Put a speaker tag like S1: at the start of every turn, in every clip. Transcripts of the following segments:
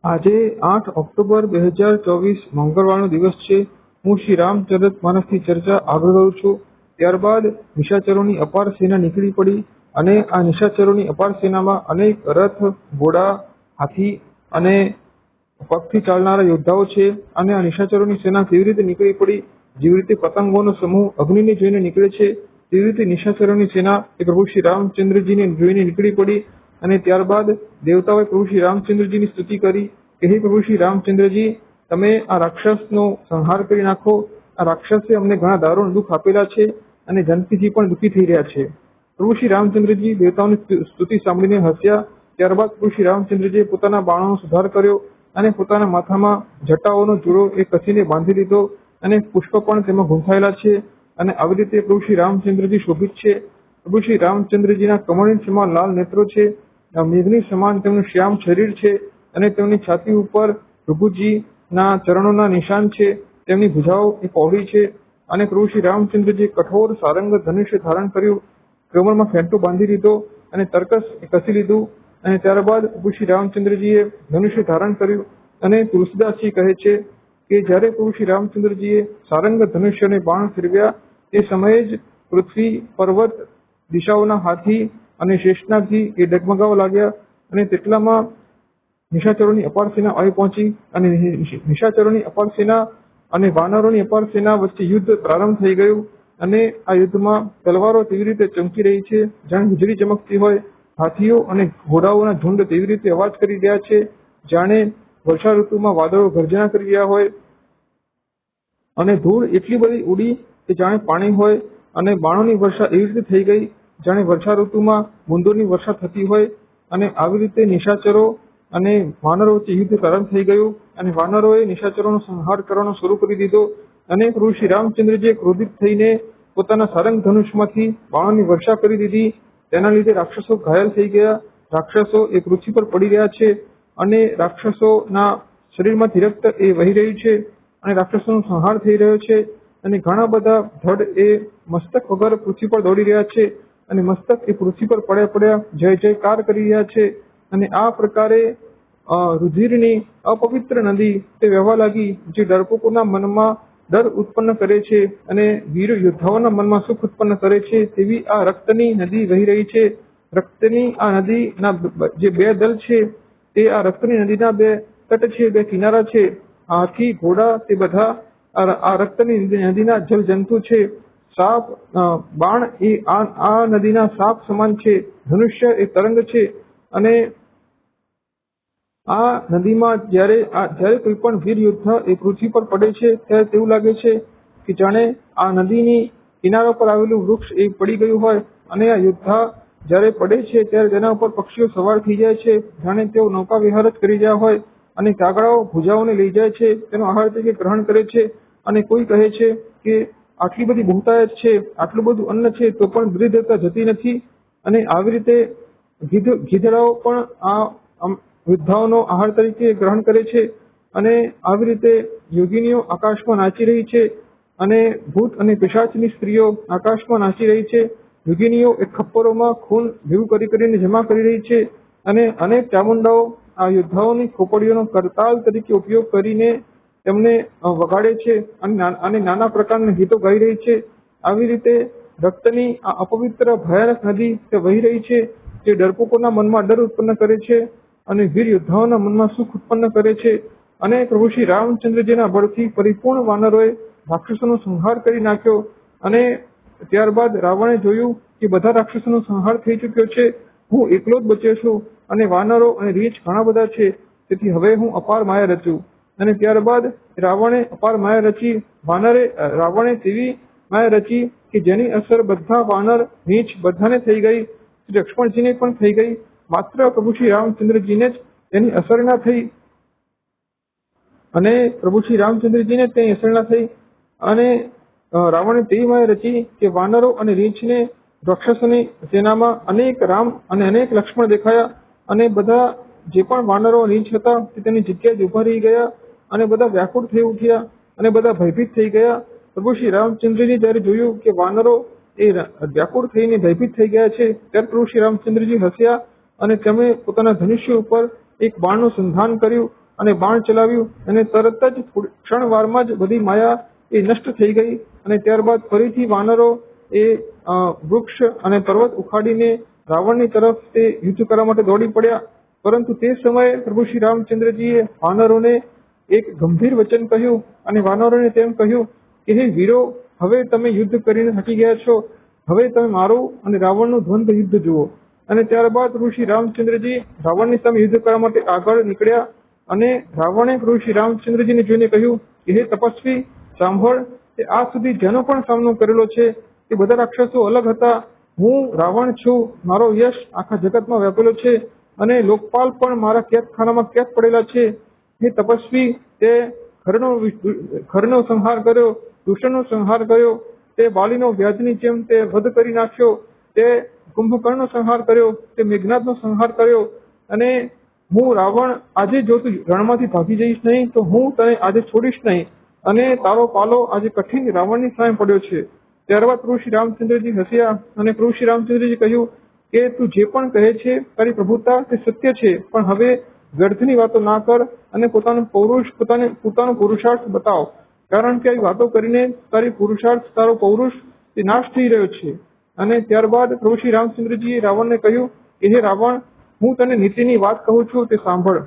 S1: આજે 8 ઓક્ટોબર 2024 મંગળવારનો દિવસ છે. હું શ્રી રામચરિત માનસની ચર્ચા આગળ કરું છું. ત્યારબાદ નિશાચરોની અપાર સેના નીકળી પડી અને આ નિશાચરોની અપાર સેનામાં અનેક રથ, ઘોડા, હાથી અને પગથી ચાલનારા યોદ્ધાઓ છે. અને આ નિશાચરોની સેના કેવી રીતે નીકળી પડી, જેવી રીતે પતંગોનો સમૂહ અગ્નિને જોઈને નીકળે છે તેવી રીતે નિશાચરોની સેના એ પ્રભુ શ્રી રામચંદ્રજીને જોઈને નીકળી પડી. અને ત્યારબાદ દેવતાઓએ પ્રભુ શ્રી રામચંદ્રજીની સ્તુતિ કરી કે હે પ્રભુ શ્રી રામચંદ્રજી, તમે આ રાક્ષસનો સંહાર કરી નાખો. આ રાક્ષસે અમને ઘણા દારૂણ દુઃખ આપેલા છે અને જનકીજી પણ દુઃખી થઈ રહ્યા છે. પ્રભુ શ્રી રામચંદ્રજી દેવતાઓની સ્તુતિ સાંભળીને હસ્યા. ત્યારબાદ પ્રભુ શ્રી રામચંદ્રજીએ પોતાના બાણોનો સુધાર કર્યો અને પોતાના માથામાં જટાઓનો જોડો એ કસીને બાંધી લીધો અને પુષ્પ પણ તેમાં ગૂંથાયેલા છે. અને આવી રીતે પ્રભુ શ્રી રામચંદ્રજી શોભિત છે. પ્રભુ શ્રી રામચંદ્રજીના કમળની સમાન લાલ નેત્રો છે, મેઘની સમાન તેમનું શ્યામ શરીર છે અને તેમની છાતી ઉપર પ્રભુજીના ચરણોના નિશાન છે. તેમની ભુજાઓ એ પહોળી છે. અને પ્રભુ શ્રી રામચંદ્રજી કઠોર સારંગ ધનુષ્ય ધારણ કર્યું, કમરમાં ફેંટો બાંધી લીધો અને તર્કસ કસી લીધું. અને ત્યારબાદ પ્રભુ શ્રી રામચંદ્રજીએ ધનુષ્ય ધારણ કર્યું. અને તુલસીદાસજી કહે છે કે જ્યારે પ્રભુ શ્રી રામચંદ્રજીએ સારંગ ધનુષ્યને બાણ ફેરવ્યા તે સમયે જ પૃથ્વી, પર્વત, દિશાઓના હાથી અને શેષનાગજી એ ડગમગાવા લાગ્યા. અને તેટલામાં નિશાચરોની અપાર સેના આવી પહોંચી અને નિશાચરોની અપાર સેના અને વાનરોની અપાર સેના વચ્ચે યુદ્ધ પ્રારંભ થઈ ગયું. અને આ યુદ્ધમાં તલવારો તેવી રીતે ચમકી રહી છે જાણે વીજળી ચમકતી હોય. હાથીઓ અને ઘોડાઓના ઝુંડ તેવી રીતે અવાજ કરી રહ્યા છે જાણે વર્ષા ઋતુમાં વાદળો ગર્જના કરી રહ્યા હોય. અને ધૂળ એટલી બધી ઉડી કે જાણે પાણી હોય. અને બાણોની વર્ષા એવી રીતે થઈ ગઈ જાણે વર્ષા ઋતુમાં બુંદોની વર્ષા થતી હોય. અને આવી રીતે નિશાચરો અને વાનરો વચ્ચે યુદ્ધ પ્રારંભ થઈ ગયું. અને વાનરોએ નિશાચરોનો સંહાર કરવાનો શરૂ કરી દીધો. અને પ્રભુ શ્રી રામચંદ્રજીએ ક્રોધિત થઈને પોતાના સારંગ ધનુષમાંથી બાણોની વર્ષા કરી દીધી. તેના લીધે રાક્ષસો ઘાયલ થઈ ગયા. રાક્ષસો એ પૃથ્વી પર પડી રહ્યા છે અને રાક્ષસોના શરીરમાંથી રક્ત એ વહી રહ્યું છે અને રાક્ષસોનો સંહાર થઈ રહ્યો છે. અને ઘણા બધા ધડ એ મસ્તક વગર પૃથ્વી પર દોડી રહ્યા છે અને મસ્તક એ પૃથ્વી પર પડ્યા જય જયકાર કરી રહ્યા છે. અને આ પ્રકારે રુધિરની અપવિત્ર નદી તે વહેવા લાગી, જે ડરપોકોના મનમાં ડર ઉત્પન્ન કરે છે અને વીર યોદ્ધાઓના મનમાં સુખ ઉત્પન્ન કરે છે. તેવી આ રક્તની નદી વહી રહી છે. રક્તની આ નદીના જે બે દલ છે તે આ રક્તની નદીના બે તટ છે, બે કિનારા છે. હાથી, ઘોડા તે બધા આ રક્તની નદીના જલ જંતુ છે. સાપ, બાણ એ આ નદીના સાપ સમાન છે. ધનુષ્ય એ તરંગ છે. અને આ નદીમાં જ્યારે કોઈ પણ વીર યોદ્ધા એ પૃથ્વી પર પડે છે ત્યારે તેવું લાગે છે કે જાણે આ નદીની કિનારા પર આવેલું વૃક્ષ એ પડી ગયું હોય. અને આ યોદ્ધા જ્યારે પડે છે ત્યારે તેના ઉપર પક્ષીઓ સવાર થઈ જાય છે જાણે તેઓ નૌકા વિહાર જ કરી રહ્યા હોય. અને કાગડાઓ ભુજાઓને લઈ જાય છે, તેનો આહાર તરીકે ગ્રહણ કરે છે. અને કોઈ કહે છે કે આટલી બધી બહુતાયત છે, આટલું બધું અન્ન છે તો પણ દરિદ્રતા જતી નથી. અને આવી રીતે ગીધડાઓ પણ આ યોદ્ધાઓનો આહાર તરીકે ગ્રહણ કરે છે. અને આવી રીતે યોગીનીઓ આકાશમાં નાચી રહી છે અને ભૂત અને પિશાચની સ્ત્રીઓ આકાશમાં નાચી રહી છે. યોગીનીઓ એ ખપ્પરોમાં ખૂન ભેગું કરીને જમા કરી રહી છે. અને અનેક ચામુંડાઓ આ યોદ્ધાઓની ખોપડીઓનો કરતાલ તરીકે ઉપયોગ કરીને તેમને વગાડે છે અને નાના પ્રકારના ગીતો ગાઈ રહી છે. આવી રીતે રક્તની આ અપવિત્ર ભયાનક નદી તે વહી રહી છે, જે ડરપોકોના મનમાં ડર ઉત્પન્ન કરે છે અને વીર યોદ્ધાઓના મનમાં સુખ ઉત્પન્ન કરે છે. અને પ્રભુ શ્રી રામચંદ્રજીના બળથી પરિપૂર્ણ વાનરોએ રાક્ષસોનો સંહાર કરી નાખ્યો. અને ત્યારબાદ રાવણે જોયું કે બધા રાક્ષસોનો સંહાર થઈ ચૂક્યો છે, હું એકલો જ બચ્યો છું અને વાનરો અને રીંછ ઘણા બધા છે, તેથી હવે હું અપાર માયા રચું. અને ત્યારબાદ રાવણે અપાર માયા રચી. રાવણે તેવી માયા રચી કે જેની અસર બધા વાનર, રીંછ બધાને થઈ ગઈ, લક્ષ્મણજીને પણ થઈ ગઈ. માત્ર પ્રભુ શ્રી રામચંદ્રજીને જ તેની અસર ના થઈ. અને પ્રભુ શ્રી રામચંદ્રજીને તેની અસર ના થઈ. અને રાવણે તેવી માયા રચી કે વાનરો અને રીંછને રાક્ષસોની સેનામાં અનેક રામ અને અનેક લક્ષ્મણ દેખાયા. અને બધા જે પણ વાનરો રીંછ હતા તે તેની જગ્યાએ જ ઉભા રહી ગયા અને બધા વ્યાકુળ થઈ ઉઠ્યા અને બધા ભયભીત થઈ ગયા. પ્રભુ શ્રી રામચંદ્રજી જયારે જોયું કે વાનરો એ વ્યાકુળ થઈને ભયભીત થઈ ગયા છે ત્યારે પ્રભુ શ્રી રામચંદ્રજી હસ્યા અને તેમણે પોતાના ધનુષ્ય ઉપર એક બાણનું સંધાન કર્યું અને બાણ ચલાવ્યું અને તરત જ ક્ષણવારમાં જ બધી માયા એ નષ્ટ થઈ ગઈ. અને ત્યારબાદ ફરીથી વાનરો એ વૃક્ષ અને પર્વત ઉખાડીને રાવણની તરફ તે યુદ્ધ કરવા માટે દોડી પડ્યા. પરંતુ તે સમયે પ્રભુ શ્રી રામચંદ્રજીએ વાનરોને એક ગંભીર વચન કહ્યું અને વાનરોને તેમ કહ્યું કે હે વીરો, હવે તમે યુદ્ધ કરીને થાકી ગયા છો, હવે તમે મારું અને રાવણનું દ્વંદ્વ યુદ્ધ જુઓ. અને ત્યારબાદ પ્રભુ શ્રી રામચંદ્રજી રાવણની સામે યુદ્ધ કરવા માટે આગળ નીકળ્યા અને રાવણે પ્રભુ શ્રી રામચંદ્રજીને જોઈને કહ્યું કે હે તપસ્વી, સાંભળ, તે આજ સુધી જેનો પણ સામનો કરેલો છે તે બધા રાક્ષસો અલગ હતા. હું રાવણ છું, મારો યશ આખા જગતમાં વ્યાપેલો છે અને લોકપાલ પણ મારા કેદખાનામાં કેદ પડેલા છે. હે તપસ્વી, તે ખરનો સંહાર કર્યો, દૂષણનો સંહાર કર્યો, તે બાલીનો વ્યાજની જેમ તે વધ કરી નાખ્યો, તે કુંભકર્ણનો સંહાર કર્યો, તે મેઘનાદનો સંહાર કર્યો. અને હું રાવણ આજે જો તું રણમાંથી ભાગી જઈશ નહીં તો હું તને આજે છોડીશ નહીં અને તારો પાલો આજે કઠિન રાવણની સામે પડ્યો છે. ત્યારબાદ પ્રભુ શ્રી રામચંદ્રજી હસ્યા અને પ્રભુ શ્રી રામચંદ્રજી કહ્યું કે તું જે પણ કહે છે તારી પ્રભુતા તે સત્ય છે, પણ હવે વ્યર્થની વાતો ના કર અને પોતાનો પુરુષાર્થ બતાવ, કારણ કે આવી વાતો કરીને તારો પૌરુષ તે નાશ થઈ રહ્યો છે. અને ત્યારબાદ પ્રભુ શ્રી રામચંદ્રજીએ રાવણને કહ્યું કે હે રાવણ, હું તને નીતિની વાત કહું છું તે સાંભળ.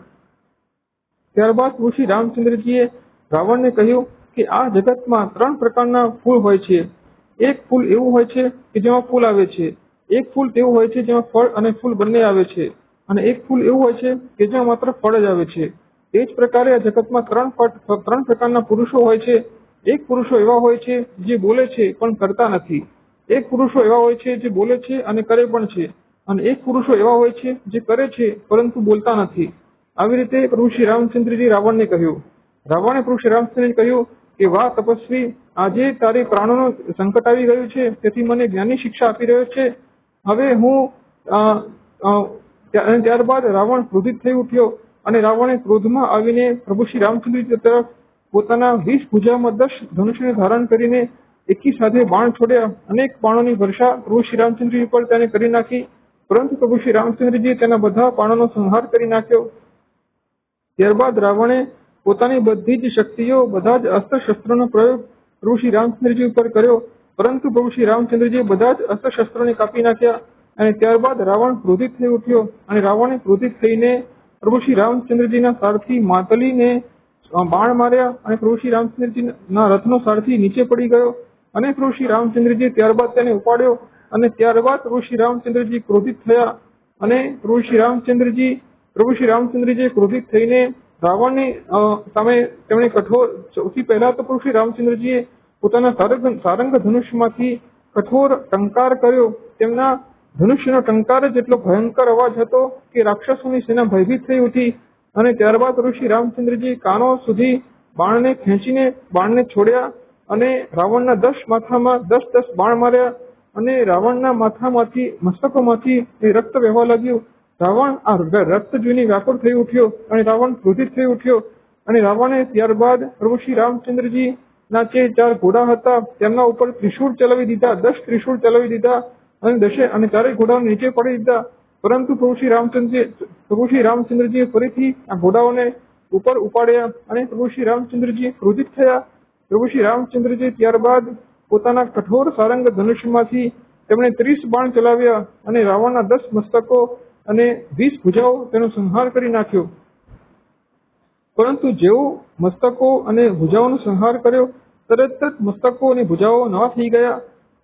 S1: ત્યારબાદ પ્રભુ શ્રી રામચંદ્રજીએ રાવણને કહ્યું કે આ જગતમાં 3 પ્રકારના ફૂલ હોય છે. એક ફૂલ એવું હોય છે કે જેમાં ફૂલ આવે છે, એક ફૂલ તેવું હોય છે જેમાં ફળ અને ફૂલ બંને આવે છે, અને એક ફૂલ એવું હોય છે કે જેમાં માત્ર ફળ જ આવે છે. તે જ પ્રકારે આ જગતમાં 3 પ્રકારના પુરુષો હોય છે. એક પુરુષો એવા હોય છે જે બોલે છે પણ કરતા નથી, એક પુરુષો એવા હોય છે જે બોલે છે અને કરે પણ છે, અને એક પુરુષો એવા હોય છે જે કરે છે પરંતુ બોલતા નથી. આવી રીતે પ્રભુ શ્રી રામચંદ્રજી રાવણને કહ્યું. રાવણે પ્રભુ શ્રી રામચંદ્રજી કહ્યું કે વાહ તપસ્વી, આજે તારી પ્રાણોનો સંકટ આવી ગયું છે, તેથી મને જ્ઞાનની શિક્ષા આપી રહ્યો છે. હવે હું ત્યારબાદ રાવણ ક્રોધિત થઈ ઉઠ્યો અને રાવણે ક્રોધમાં આવીને પ્રભુ શ્રી રામચંદ્રજી તરફ પોતાના 20 ભુજામાં 10 ધનુષ્યને ધારણ કરીને એકી સાથે બાણ છોડ્યા. અનેક બાણોની વર્ષા પ્રભુ શ્રી રામચંદ્રજી પર તેને કરી નાખી, પરંતુ પ્રભુ શ્રી રામચંદ્રજીએ તેના બધા બાણોનો સંહાર કરી નાખ્યો. ત્યારબાદ રાવણે પોતાની બધી જ શક્તિઓ, બધા જ અસ્ત્ર શસ્ત્રોનો પ્રયોગ પ્રભુ શ્રી રામચંદ્રજી ઉપર કર્યો, પરંતુ પ્રભુ શ્રી રામચંદ્રજીએ બધા જ અસ્ત્ર શસ્ત્રોને કાપી નાખ્યા. અને ત્યારબાદ રાવણ ક્રોધિત થઈ ઉઠ્યો અને રાવણે ક્રોધિત થઈને પ્રભુ શ્રી રામચંદ્રજીના સારથી માતલીને બાણ માર્યા અને પ્રભુ શ્રી રામચંદ્રજીના રથનો સારથી નીચે પડી ગયો અને પ્રભુ શ્રી રામચંદ્રજી ત્યારબાદ તેને ઉપાડ્યો. અને ત્યારબાદ પ્રભુ શ્રી રામચંદ્રજી ક્રોધિત થયા અને પ્રભુ શ્રી રામચંદ્રજી ક્રોધિત થઈને રાવણની સામે તેમણે સૌથી પહેલા તો પ્રભુ શ્રી રામચંદ્રજીએ પોતાના સારંગ ધનુષ્યમાંથી કઠોર ટંકાર કર્યો. તેમના ધનુષ્યનો ટંકાર જ એટલો ભયંકર અવાજ હતો કે રાક્ષસોની સેના ભયભીત થઈ ઉઠી. અને ત્યારબાદ પ્રભુ શ્રી રામચંદ્રજી કાનો સુધી બાણને ખેંચીને બાણને છોડ્યા અને રાવણના 10 માથામાં 10 બાણ માર્યા અને રાવણના માથામાંથી મસ્તકોમાંથી એ રક્ત વહેવા લાગ્યું. રાવણ આ રક્ત જોઈને વ્યાકુળ થઈ ઉઠ્યો અને રાવણ ક્રોધિત થઈ ઉઠ્યો. અને રાવણે ત્યારબાદ પ્રભુ શ્રી રામચંદ્રજી ના જે 4 ઘોડા હતા તેમના ઉપર ત્રિશૂળ ચલાવી દીધા, 10 ત્રિશૂળ ચલાવી દીધા અને 4 ઘોડાઓને નીચે પડી દીધા. પરંતુ પ્રભુ શ્રી રામચંદ્રજીએ ફરીથી આ ઘોડાઓને ઉપર ઉપાડ્યા અને પ્રભુ શ્રી રામચંદ્રજી ક્રોધિત થયા. પ્રભુ શ્રી રામચંદ્રજી ત્યારબાદ પોતાના કઠોર સારંગ ધનુષ્યમાંથી તેમણે 30 બાણ ચલાવ્યા અને રાવણના 10 મસ્તકો અને 20 ભુજાઓ તેનો સંહાર કરી નાખ્યો. પરંતુ જેવો મસ્તકો અને ભુજાઓનો સંહાર કર્યો તરત જ મસ્તકો અને ભુજાઓ નવા થઈ ગયા.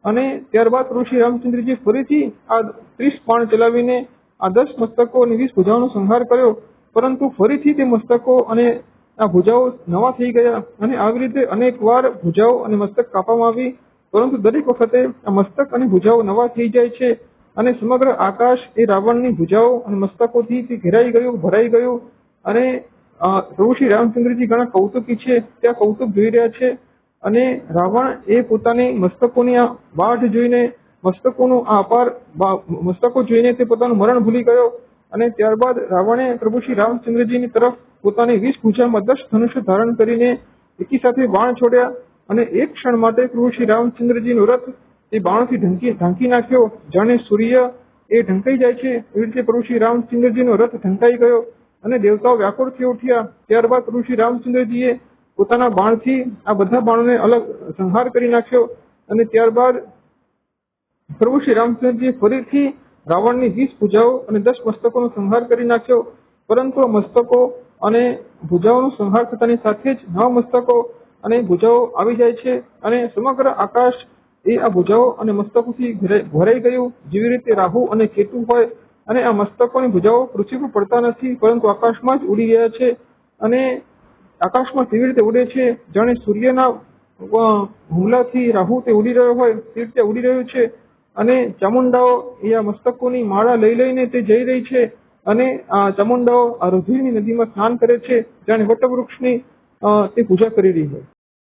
S1: અને ત્યારબાદ પ્રભુ શ્રી રામચંદ્રજી ફરીથી આ 30 બાણ ચલાવીને આ 10 મસ્તકો અને 20 ભુજાઓનો સંહાર કર્યો, પરંતુ ફરીથી તે મસ્તકો અને આ ભુજાઓ નવા થઈ ગયા. અને આવી રીતે અનેક વાર ભુજાઓ અને મસ્તક કાપવામાં આવી, પરંતુ દરેક વખતે આ મસ્તક અને ભુજાઓ નવા થઈ જાય છે અને સમગ્ર આકાશ એ રાવણની ભુજાઓ અને મસ્તકોથી તે ઘેરાઈ ગયું, ભરાઈ ગયું. અને પ્રભુ શ્રી રામચંદ્રજી ઘણા કૌતુકી છે, ત્યાં કૌતુક જોઈ રહ્યા છે. અને રાવણ એ પોતાની મસ્તકોની આ વાઢ જોઈને મસ્તકો જોઈને તે પોતાનું મરણ ભૂલી ગયો. અને ત્યારબાદ રાવણે પ્રભુ શ્રી રામચંદ્રજીની તરફ પોતાની 20 ભુજામાં 10 ધનુષ્ય ધારણ કરીને એકી સાથે બાણ છોડ્યા અને એક ક્ષણ માટે પ્રભુ શ્રી રામચંદ્રજીનો રથ એ બાણથી ઢાંકી નાખ્યો. જાણે સૂર્ય એ ઢંકાઈ જાય છે એવી રીતે પ્રભુ શ્રી રામચંદ્રજીનો રથ ઢંકાઈ ગયો અને દેવતાઓ વ્યાકુળ થઈ ઉઠ્યા. ત્યારબાદ પ્રભુ શ્રી રામચંદ્રજીએ પોતાના બાણથી આ બધા બાણોને અલગ સંહાર કરી નાખ્યો અને ત્યારબાદ પ્રભુ શ્રી રામચંદ્રજીએ ફરીથી રાવણની 20 ભુજાઓ અને 10 મસ્તકોનો સંહાર કરી નાખ્યો. પરંતુ આ મસ્તકો અને ભુજાઓનો સંહાર થતાની સાથે જ નવા મસ્તકો અને ભુજાઓ આવી જાય છે અને સમગ્ર આકાશ એ આ ભુજાઓ અને મસ્તકોથી ભરાઈ ગયું. જેવી રીતે રાહુ અને કેતુ હોય અને આ મસ્તકો અને ભુજાઓ પૃથ્વી પર પડતા નથી પરંતુ આકાશમાં જ ઉડી ગયા છે અને આકાશમાં કેવી રીતે ઉડે છે જાણે સૂર્યના હુમલાથી રાહુ તે ઉડી રહ્યો હોય તે રીતે ઉડી રહ્યું છે અને ચામુંડાઓ એ આ મસ્તકોની માળા લઈ લઈને તે જઈ રહી છે અને આ ચામુંડાઓ આ રુધિરની નદીમાં સ્નાન કરે છે જાણે વટવૃક્ષની તે પૂજા કરી રહી હોય.